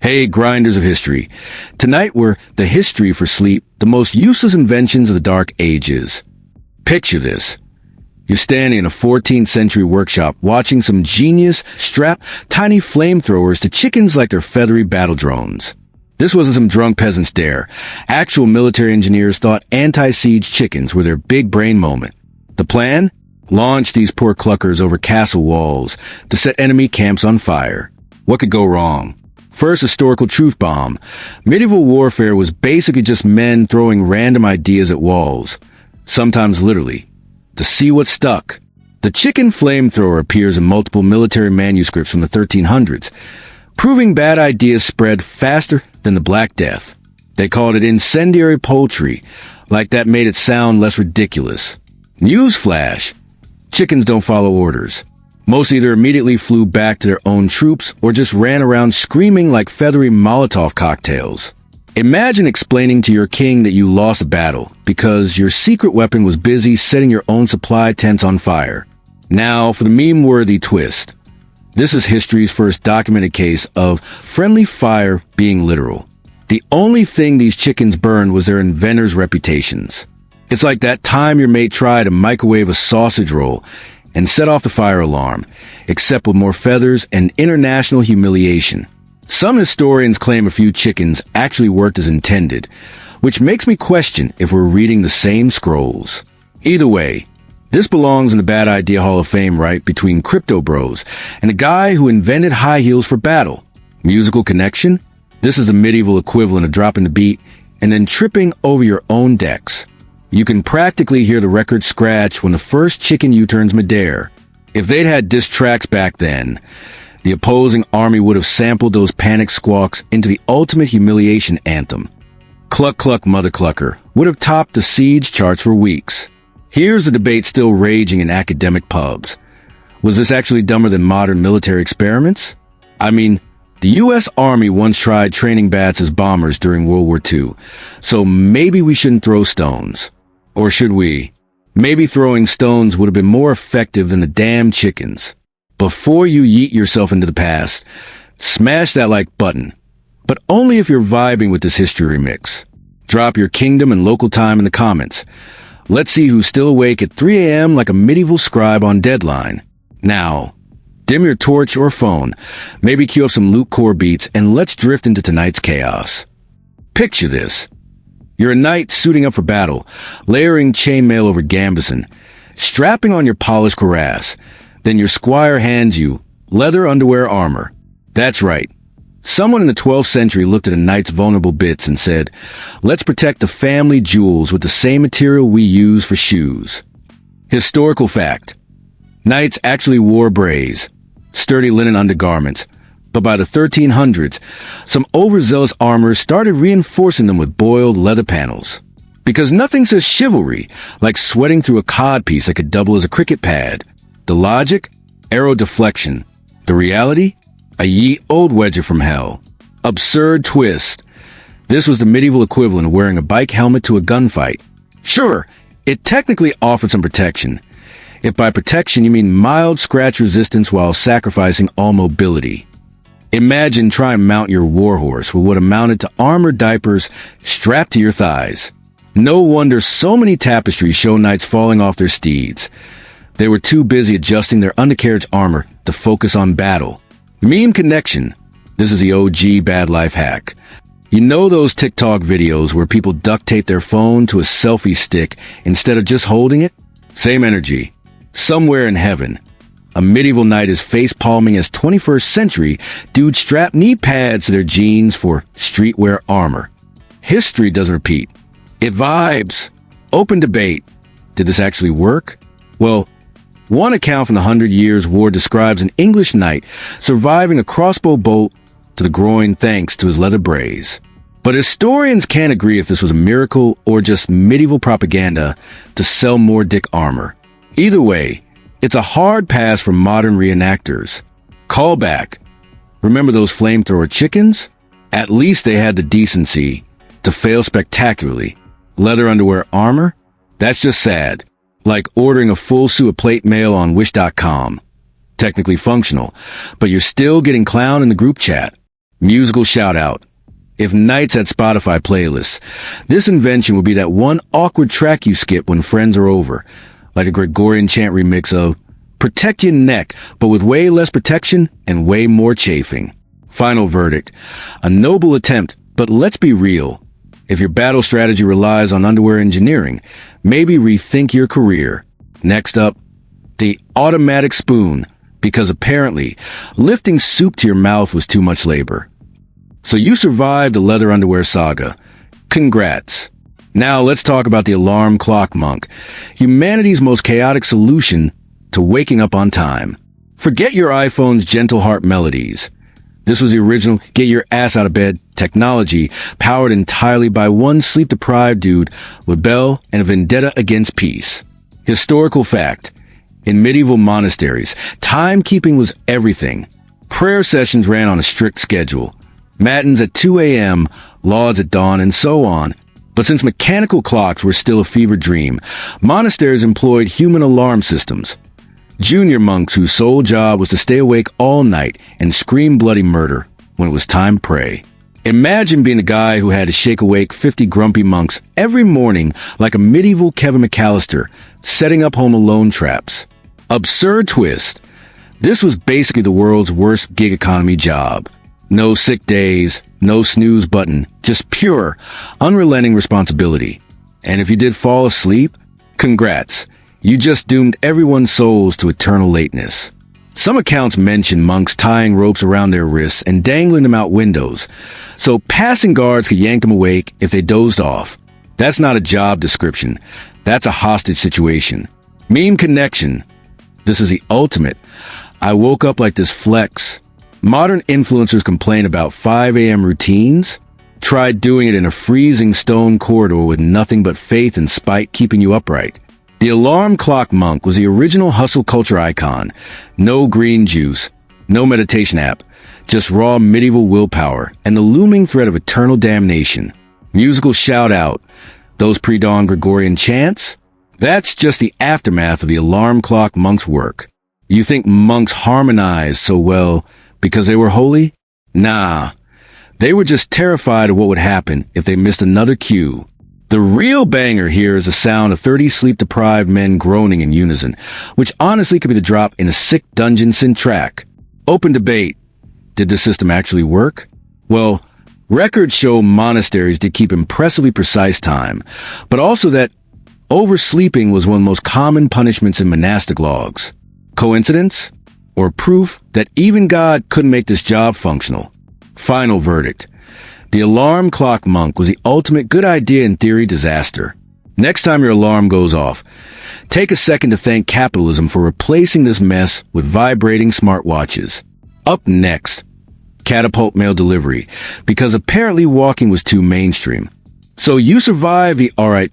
Hey, grinders of history. Tonight we're the history for sleep, the most useless inventions of the Dark Ages. Picture this. You're standing in a 14th century workshop watching some genius strap tiny flamethrowers to chickens like they're feathery battle drones. This wasn't some drunk peasant's dare. Actual military engineers thought anti-siege chickens were their big brain moment. The plan? Launch these poor cluckers over castle walls to set enemy camps on fire. What could go wrong? First historical truth bomb. Medieval warfare was basically just men throwing random ideas at walls, sometimes literally, to see what stuck. The chicken flamethrower appears in multiple military manuscripts from the 1300s, proving bad ideas spread faster than the Black Death. They called it incendiary poultry, like that made it sound less ridiculous. Newsflash: chickens don't follow orders. Most either immediately flew back to their own troops or just ran around screaming like feathery Molotov cocktails. Imagine explaining to your king that you lost a battle because your secret weapon was busy setting your own supply tents on fire. Now for the meme-worthy twist. This is history's first documented case of friendly fire being literal. The only thing these chickens burned was their inventors' reputations. It's like that time your mate tried to microwave a sausage roll and set off the fire alarm, except with more feathers and international humiliation. Some historians claim a few chickens actually worked as intended, which makes me question if we're reading the same scrolls. Either way, this belongs in the Bad Idea Hall of Fame, right between crypto bros and a guy who invented high heels for battle. Musical connection? This is the medieval equivalent of dropping the beat and then tripping over your own decks. You can practically hear the record scratch when the first chicken U-turns midair. If they'd had diss tracks back then, the opposing army would have sampled those panic squawks into the ultimate humiliation anthem. Cluck Cluck Mother Clucker would have topped the siege charts for weeks. Here's the debate still raging in academic pubs. Was this actually dumber than modern military experiments? I mean, the U.S. Army once tried training bats as bombers during World War II, so maybe we shouldn't throw stones. Or should we? Maybe throwing stones would have been more effective than the damn chickens. Before you yeet yourself into the past, smash that like button. But only if you're vibing with this history remix. Drop your kingdom and local time in the comments. Let's see who's still awake at 3 a.m. like a medieval scribe on deadline. Now, dim your torch or phone, maybe cue up some Luke Core beats, and let's drift into tonight's chaos. Picture this. You're a knight suiting up for battle, layering chainmail over gambeson, strapping on your polished cuirass. Then your squire hands you leather underwear armor. That's right. Someone in the 12th century looked at a knight's vulnerable bits and said, let's protect the family jewels with the same material we use for shoes. Historical fact. Knights actually wore brays, sturdy linen undergarments, but by the 1300s, some overzealous armorers started reinforcing them with boiled leather panels. Because nothing says chivalry like sweating through a codpiece that could double as a cricket pad. The logic? Arrow deflection. The reality? A ye old wedger from hell. Absurd twist. This was the medieval equivalent of wearing a bike helmet to a gunfight. Sure, it technically offered some protection. If by protection you mean mild scratch resistance while sacrificing all mobility. Imagine trying to mount your warhorse with what amounted to armored diapers strapped to your thighs. No wonder so many tapestries show knights falling off their steeds. They were too busy adjusting their undercarriage armor to focus on battle. Meme connection. This is the OG bad life hack. You know those TikTok videos where people duct tape their phone to a selfie stick instead of just holding it? Same energy. Somewhere in heaven, a medieval knight is face-palming as 21st century dudes strap knee pads to their jeans for streetwear armor. History doesn't repeat. It vibes. Open debate. Did this actually work? Well, one account from the 100 Years' War describes an English knight surviving a crossbow bolt to the groin thanks to his leather brays. But historians can't agree if this was a miracle or just medieval propaganda to sell more dick armor. Either way, it's a hard pass for modern reenactors. Callback. Remember those flamethrower chickens? At least they had the decency to fail spectacularly. Leather underwear armor? That's just sad. Like ordering a full suit of plate mail on Wish.com. Technically functional, but you're still getting clowned in the group chat. Musical shout out. If nights had Spotify playlists, this invention would be that one awkward track you skip when friends are over, like a Gregorian chant remix of Protect Your Neck, but with way less protection and way more chafing. Final verdict. A noble attempt, but let's be real. If your battle strategy relies on underwear engineering, maybe rethink your career. Next up, the automatic spoon, because apparently lifting soup to your mouth was too much labor. So you survived the leather underwear saga. Congrats. Now let's talk about the alarm clock monk, humanity's most chaotic solution to waking up on time. Forget your iPhone's gentle heart melodies. This was the original get your ass out of bed technology, powered entirely by one sleep-deprived dude with Bell and a vendetta against peace. Historical fact. In medieval monasteries, timekeeping was everything. Prayer sessions ran on a strict schedule. Matins at 2 a.m., lauds at dawn, and so on. But since mechanical clocks were still a fever dream, monasteries employed human alarm systems. Junior monks whose sole job was to stay awake all night and scream bloody murder when it was time to pray. Imagine being a guy who had to shake awake 50 grumpy monks every morning like a medieval Kevin McAllister, setting up Home Alone traps. Absurd twist. This was basically the world's worst gig economy job. No sick days, no snooze button, just pure, unrelenting responsibility. And if you did fall asleep, congrats. You just doomed everyone's souls to eternal lateness. Some accounts mention monks tying ropes around their wrists and dangling them out windows, so passing guards could yank them awake if they dozed off. That's not a job description. That's a hostage situation. Meme connection. This is the ultimate. I woke up like this flex. Modern influencers complain about 5 a.m. routines. Try doing it in a freezing stone corridor with nothing but faith and spite keeping you upright. The alarm clock monk was the original hustle culture icon. No green juice, no meditation app, just raw medieval willpower and the looming threat of eternal damnation. Musical shout out. Those pre-dawn Gregorian chants? That's just the aftermath of the alarm clock monk's work. You think monks harmonized so well because they were holy? Nah. They were just terrified of what would happen if they missed another cue. The real banger here is the sound of 30 sleep-deprived men groaning in unison, which honestly could be the drop in a sick dungeon synth track. Open debate. Did the system actually work? Well, records show monasteries did keep impressively precise time, but also that oversleeping was one of the most common punishments in monastic logs. Coincidence? Or proof that even God couldn't make this job functional? Final verdict. The alarm clock monk was the ultimate good idea in theory disaster. Next time your alarm goes off, take a second to thank capitalism for replacing this mess with vibrating smartwatches. Up next, catapult mail delivery, because apparently walking was too mainstream. So you survived the alright,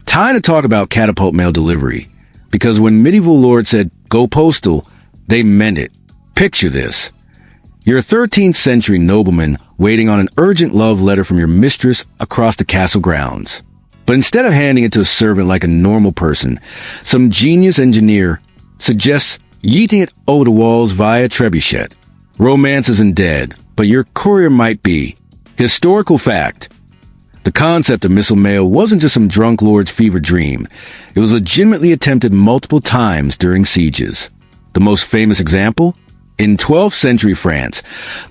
time to talk about catapult mail delivery, because when medieval lords said, go postal, they meant it. Picture this. You're a 13th century nobleman waiting on an urgent love letter from your mistress across the castle grounds. But instead of handing it to a servant like a normal person, some genius engineer suggests yeeting it over the walls via trebuchet. Romance isn't dead, but your courier might be. Historical fact. The concept of missile mail wasn't just some drunk lord's fever dream. It was legitimately attempted multiple times during sieges. The most famous example? In 12th century France,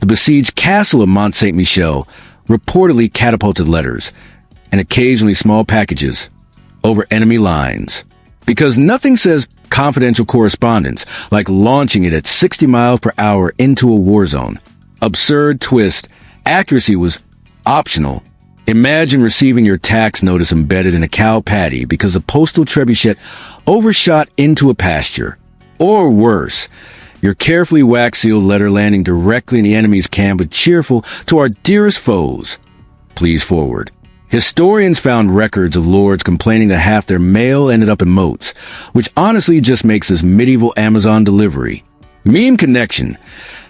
the besieged castle of Mont Saint-Michel reportedly catapulted letters, and occasionally small packages, over enemy lines. Because nothing says confidential correspondence like launching it at 60 miles per hour into a war zone. Absurd twist. Accuracy was optional. Imagine receiving your tax notice embedded in a cow patty because a postal trebuchet overshot into a pasture. Or worse, your carefully wax-sealed letter landing directly in the enemy's camp with cheerful to our dearest foes. Please forward. Historians found records of lords complaining that half their mail ended up in moats, which honestly just makes this medieval Amazon delivery. Meme connection.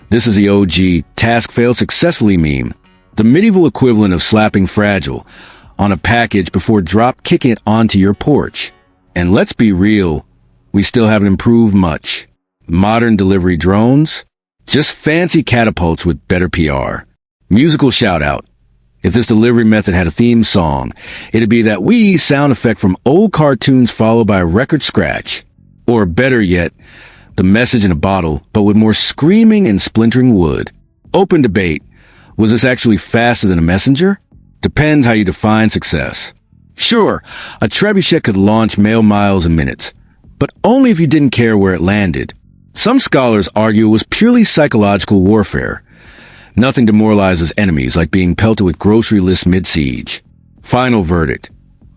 This is the OG task failed successfully meme. The medieval equivalent of slapping fragile on a package before drop kicking it onto your porch. And let's be real, we still haven't improved much. Modern delivery drones? Just fancy catapults with better PR. Musical shout-out. If this delivery method had a theme song, it'd be that wee sound effect from old cartoons followed by a record scratch. Or better yet, the message in a bottle, but with more screaming and splintering wood. Open debate. Was this actually faster than a messenger? Depends how you define success. Sure, a trebuchet could launch mail miles in minutes, but only if you didn't care where it landed. Some scholars argue it was purely psychological warfare. Nothing demoralizes enemies like being pelted with grocery lists mid-siege. Final verdict.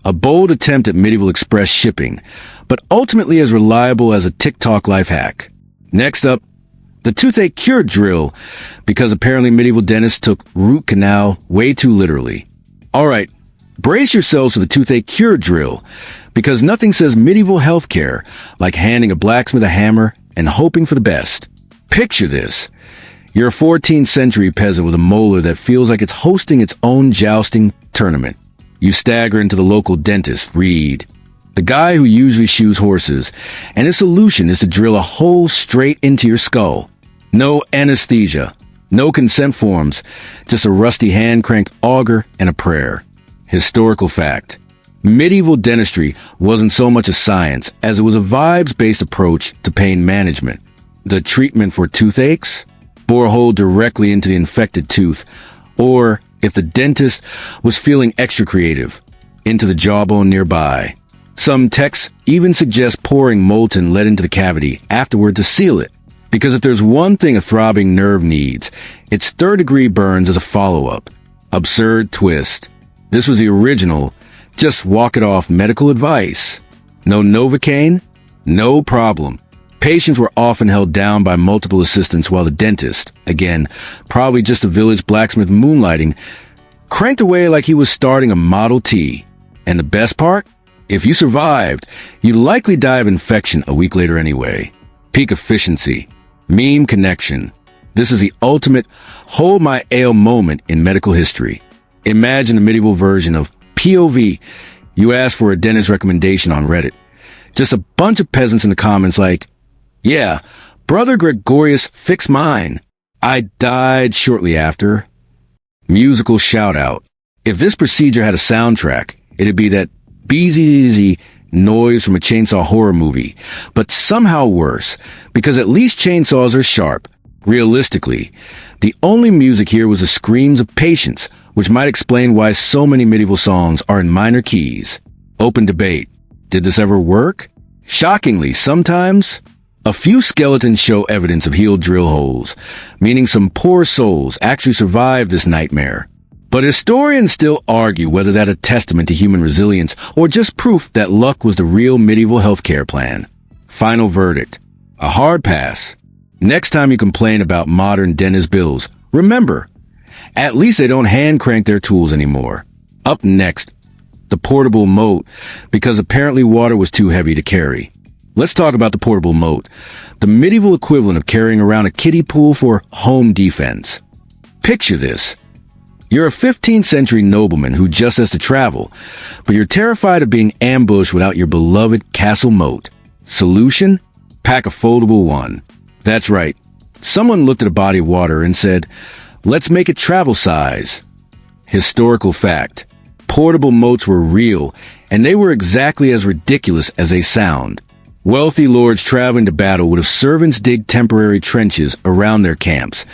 A bold attempt at medieval express shipping, but ultimately as reliable as a TikTok life hack. Next up, the toothache cure drill, because apparently medieval dentists took root canal way too literally. Alright, brace yourselves for the toothache cure drill, because nothing says medieval healthcare like handing a blacksmith a hammer and hoping for the best. Picture this. You're a 14th century peasant with a molar that feels like it's hosting its own jousting tournament. You stagger into the local dentist, Reed, the guy who usually shoes horses, and his solution is to drill a hole straight into your skull. No anesthesia, no consent forms, just a rusty hand-cranked auger and a prayer. Historical fact. Medieval dentistry wasn't so much a science as it was a vibes-based approach to pain management. The treatment for toothaches? Bore a hole directly into the infected tooth, or, if the dentist was feeling extra creative, into the jawbone nearby. Some texts even suggest pouring molten lead into the cavity afterward to seal it, because if there's one thing a throbbing nerve needs, it's third-degree burns as a follow-up. Absurd twist. This was the original, just walk it off medical advice. No Novocaine? No problem. Patients were often held down by multiple assistants while the dentist, again, probably just a village blacksmith moonlighting, cranked away like he was starting a Model T. And the best part? If you survived, you'd likely die of infection a week later anyway. Peak efficiency. Meme connection. This is the ultimate hold my ale moment in medical history. Imagine a medieval version of POV. You ask for a dentist recommendation on Reddit. Just a bunch of peasants in the comments like, yeah, Brother Gregorius fixed mine. I died shortly after. Musical shout-out. If this procedure had a soundtrack, it'd be that beezy noise from a chainsaw horror movie, but somehow worse, because at least chainsaws are sharp. Realistically, the only music here was the screams of patience, which might explain why so many medieval songs are in minor keys. Open debate. Did this ever work? Shockingly, sometimes. A few skeletons show evidence of healed drill holes, meaning some poor souls actually survived this nightmare. But historians still argue whether that's a testament to human resilience or just proof that luck was the real medieval healthcare plan. Final verdict. A hard pass. Next time you complain about modern dentist bills, remember, at least they don't hand crank their tools anymore. Up next, the portable moat, because apparently water was too heavy to carry. Let's talk about the portable moat, the medieval equivalent of carrying around a kiddie pool for home defense. Picture this. You're a 15th century nobleman who just has to travel, but you're terrified of being ambushed without your beloved castle moat. Solution? Pack a foldable one. That's right. Someone looked at a body of water and said, let's make it travel size. Historical fact. Portable moats were real, and they were exactly as ridiculous as they sound. Wealthy lords traveling to battle would have servants dig temporary trenches around their camps,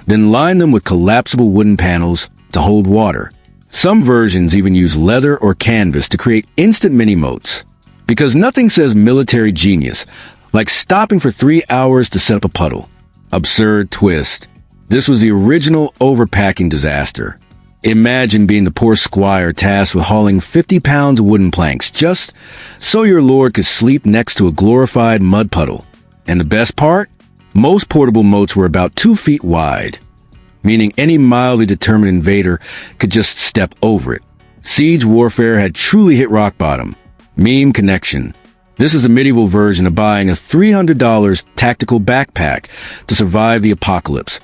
then line them with collapsible wooden panels to hold water. Some versions even use leather or canvas to create instant mini-moats. Because nothing says military genius like stopping for 3 hours to set up a puddle. Absurd twist. This was the original overpacking disaster. Imagine being the poor squire tasked with hauling 50 pounds of wooden planks just so your lord could sleep next to a glorified mud puddle. And the best part? Most portable moats were about 2 feet wide, meaning any mildly determined invader could just step over it. Siege warfare had truly hit rock bottom. Meme connection. This is a medieval version of buying a $300 tactical backpack to survive the apocalypse,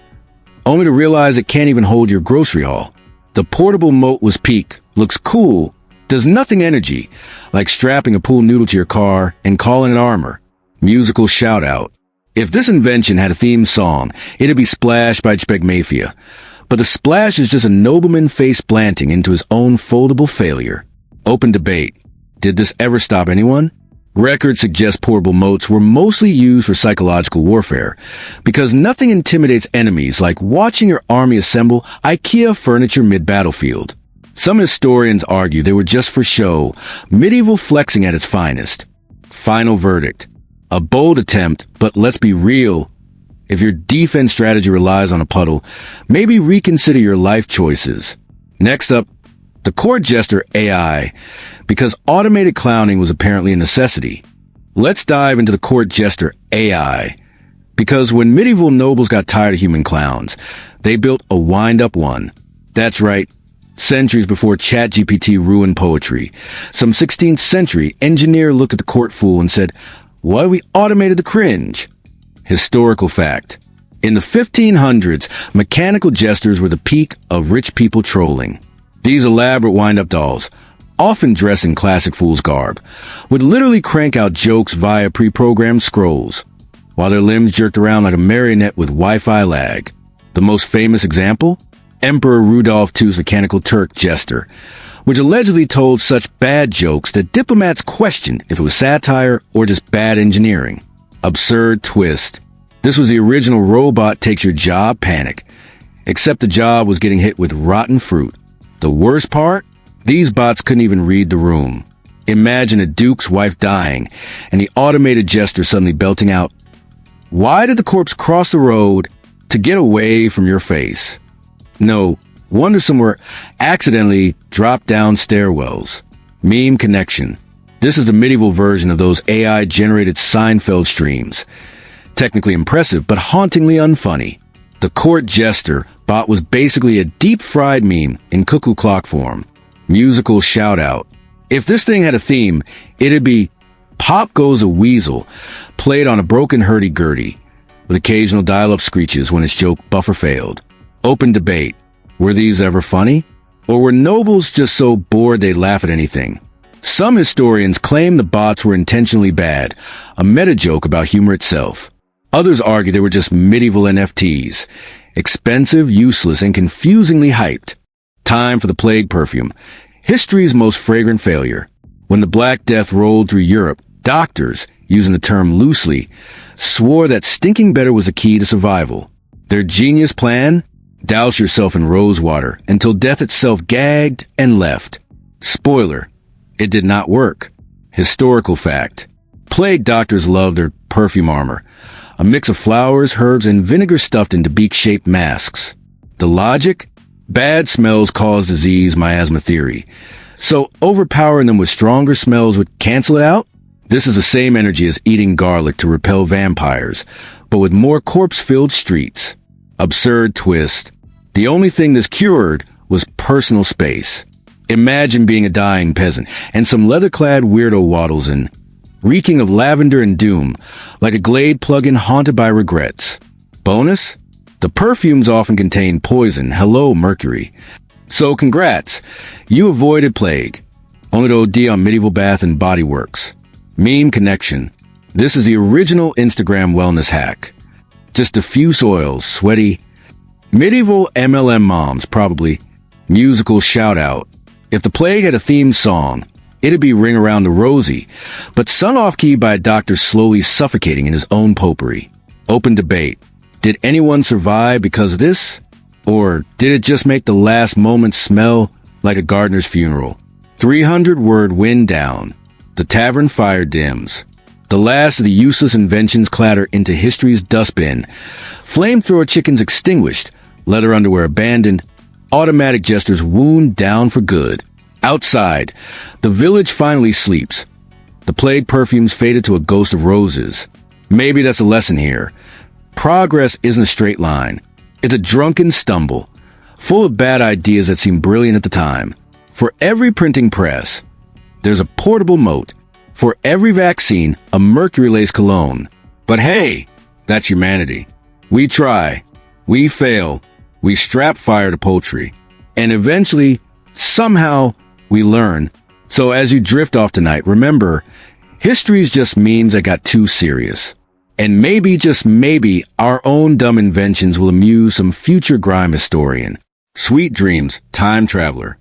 only to realize it can't even hold your grocery haul. The portable moat was peak, looks cool, does nothing energy, like strapping a pool noodle to your car and calling it armor. Musical shout-out. If this invention had a theme song, it'd be Splash by Mafia. But the splash is just a nobleman face planting into his own foldable failure. Open debate. Did this ever stop anyone? Records suggest portable moats were mostly used for psychological warfare, because nothing intimidates enemies like watching your army assemble IKEA furniture mid-battlefield. Some historians argue they were just for show, medieval flexing at its finest. Final verdict. A bold attempt, but let's be real. If your defense strategy relies on a puddle, maybe reconsider your life choices. Next up, the court jester AI, because automated clowning was apparently a necessity. Let's dive into the court jester AI, because when medieval nobles got tired of human clowns, they built a wind-up one. That's right, centuries before ChatGPT ruined poetry. Some 16th century engineer looked at the court fool and said, "Why we automated the cringe?" Historical fact. In the 1500s, mechanical jesters were the peak of rich people trolling. These elaborate wind-up dolls, often dressed in classic fool's garb, would literally crank out jokes via pre-programmed scrolls, while their limbs jerked around like a marionette with Wi-Fi lag. The most famous example? Emperor Rudolph II's mechanical Turk jester, which allegedly told such bad jokes that diplomats questioned if it was satire or just bad engineering. Absurd twist. This was the original robot takes your job panic, except the job was getting hit with rotten fruit. The worst part? These bots couldn't even read the room. Imagine a duke's wife dying, and the automated jester suddenly belting out, "Why did the corpse cross the road to get away from your face?" No wonder somewhere accidentally dropped down stairwells. Meme connection. This is the medieval version of those AI-generated Seinfeld streams. Technically impressive, but hauntingly unfunny. The court jester bot was basically a deep-fried meme in cuckoo clock form. Musical shout-out. If this thing had a theme, it'd be "Pop Goes a Weasel," played on a broken hurdy-gurdy, with occasional dial-up screeches when its joke buffer failed. Open debate. Were these ever funny? Or were nobles just so bored they'd laugh at anything? Some historians claim the bots were intentionally bad, a meta-joke about humor itself. Others argue they were just medieval NFTs, expensive, useless, and confusingly hyped. Time for the plague perfume, history's most fragrant failure. When the Black Death rolled through Europe, doctors, using the term loosely, swore that stinking better was the key to survival. Their genius plan? Douse yourself in rose water until death itself gagged and left. Spoiler, it did not work. Historical fact. Plague doctors loved their perfume armor, a mix of flowers, herbs, and vinegar stuffed into beak-shaped masks. The logic? Bad smells cause disease, miasma theory. So overpowering them with stronger smells would cancel it out? This is the same energy as eating garlic to repel vampires, but with more corpse-filled streets. Absurd twist. The only thing this cured was personal space. Imagine being a dying peasant, and some leather-clad weirdo waddles in, reeking of lavender and doom, like a Glade plug-in haunted by regrets. Bonus? The perfumes often contain poison. Hello, mercury. So congrats, you avoided plague. Only to OD on medieval bath and body works. Meme connection. This is the original Instagram wellness hack. Just diffuse oils, sweaty. Medieval MLM moms, probably. Musical shout-out. If the plague had a theme song, it'd be Ring Around the Rosie, but sung off-key by a doctor slowly suffocating in his own potpourri. Open debate. Did anyone survive because of this? Or did it just make the last moments smell like a gardener's funeral? 300-word wind down. The tavern fire dims. The last of the useless inventions clatter into history's dustbin. Flamethrower chickens extinguished. Leather underwear abandoned. Automatic jesters wound down for good. Outside, the village finally sleeps. The plague perfumes faded to a ghost of roses. Maybe that's a lesson here. Progress isn't a straight line. It's a drunken stumble, full of bad ideas that seem brilliant at the time. For every printing press, there's a portable moat. For every vaccine, a mercury-laced cologne. But hey, that's humanity. We try. We fail. We strap fire to poultry. And eventually, somehow, we learn. So as you drift off tonight, remember, history's just memes that got too serious. And maybe, just maybe, our own dumb inventions will amuse some future grime historian. Sweet dreams, time traveler.